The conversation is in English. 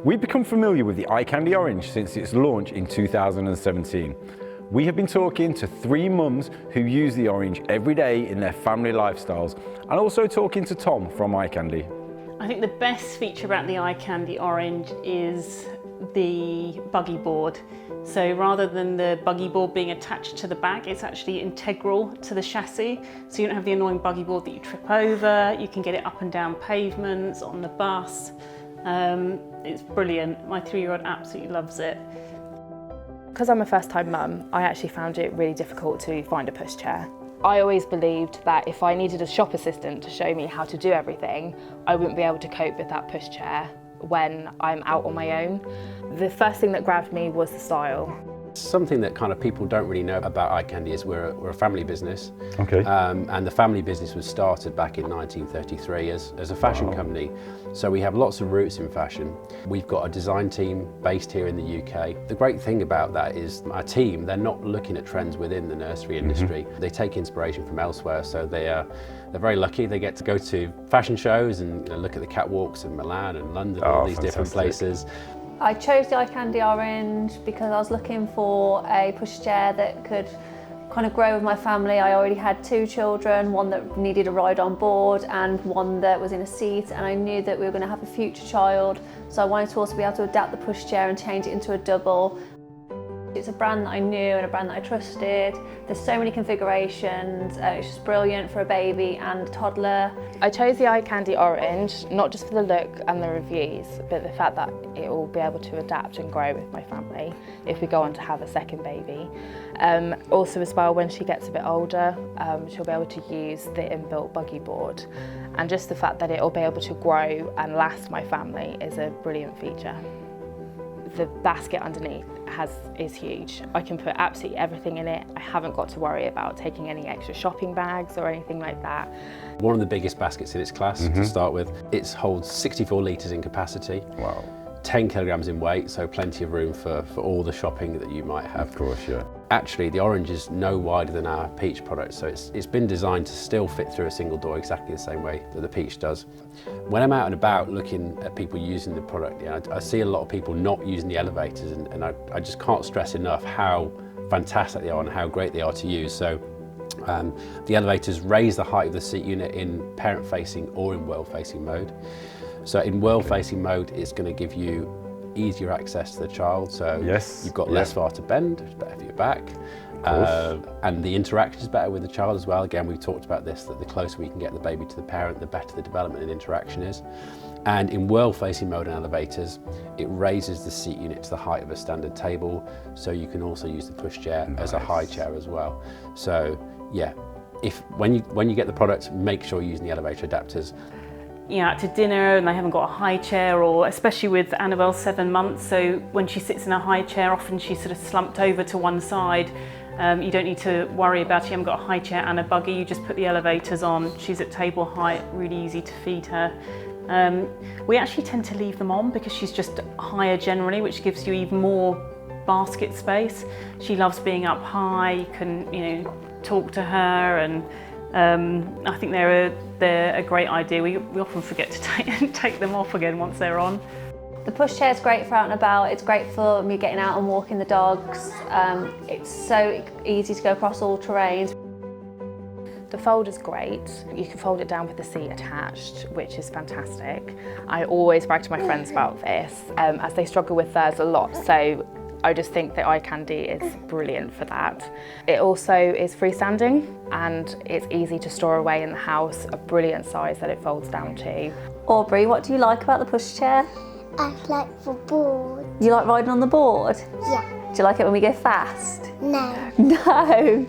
We've become familiar with the iCandy Orange since its launch in 2017. We have been talking to 3 mums who use the Orange every day in their family lifestyles, and also talking to Tom from iCandy. I think the best feature about the iCandy Orange is the Buggy Board. So rather than the Buggy Board being attached to the back, it's actually integral to the chassis. So you don't have the annoying Buggy Board that you trip over. You can get it up and down pavements, on the bus. It's brilliant. My 3-year-old absolutely loves it. Because I'm a first-time mum, I actually found it really difficult to find a pushchair. I always believed that if I needed a shop assistant to show me how to do everything, I wouldn't be able to cope with that pushchair when I'm out on my own. The first thing that grabbed me was the style. Something that kind of people don't really know about iCandy is we're a family business. Okay. And the family business was started back in 1933 as a fashion company. So we have lots of roots in fashion. We've got a design team based here in the UK. The great thing about that is our team, they're not looking at trends within the nursery industry. They take inspiration from elsewhere, so they're very lucky. They get to go to fashion shows and look at the catwalks in Milan and London, all these different places. I chose the iCandy Orange because I was looking for a pushchair that could kind of grow with my family. I already had 2 children, one that needed a ride on board and one that was in a seat, and I knew that we were going to have a future child, so I wanted to also be able to adapt the pushchair and change it into a double. It's a brand that I knew and a brand that I trusted. There's so many configurations. It's just brilliant for a baby and a toddler. I chose the iCandy Orange, not just for the look and the reviews, but the fact that it will be able to adapt and grow with my family if we go on to have a second baby. Also as well, when she gets a bit older, she'll be able to use the inbuilt Buggy Board. And just the fact that it will be able to grow and last my family is a brilliant feature. The basket underneath is huge. I can put absolutely everything in it. I haven't got to worry about taking any extra shopping bags or anything like that. One of the biggest baskets in its class to start with. It holds 64 litres in capacity. Wow. 10 kilograms in weight, so plenty of room for all the shopping that you might have. Of course, yeah. Actually, the Orange is no wider than our Peach product, so it's been designed to still fit through a single door exactly the same way that the Peach does. When I'm out and about looking at people using the product, I see a lot of people not using the elevators, and I just can't stress enough how fantastic they are and how great they are to use. So the elevators raise the height of the seat unit in parent-facing or in world-facing mode. So in world-facing mode, it's going to give you easier access to the child, so you've got less far to bend, it's better for your back, and the interaction is better with the child as well. Again, we've talked about this, that the closer we can get the baby to the parent, the better the development and interaction is. And in world-facing mode in elevators, it raises the seat unit to the height of a standard table, so you can also use the pushchair as a high chair as well. So yeah, when you get the product, make sure you're using the elevator adapters. Out to dinner and they haven't got a high chair, or especially with Annabelle 7 months, so when she sits in a high chair, often she's sort of slumped over to one side. You don't need to worry about it. You haven't got a high chair and a buggy, you just put the elevators on. She's at table height, really easy to feed her. We actually tend to leave them on because she's just higher generally, which gives you even more basket space. She loves being up high, you can talk to her, and I think they're a great idea. We often forget to take them off again once they're on. The pushchair is great for out and about. It's great for me getting out and walking the dogs. It's so easy to go across all terrains. The fold is great. You can fold it down with the seat attached, which is fantastic. I always brag to my friends about this, as they struggle with theirs a lot. So I just think that iCandy is brilliant for that. It also is freestanding and it's easy to store away in the house, a brilliant size that it folds down to. Aubrey, what do you like about the pushchair? I like the board. You like riding on the board? Yeah. Do you like it when we go fast? No. No.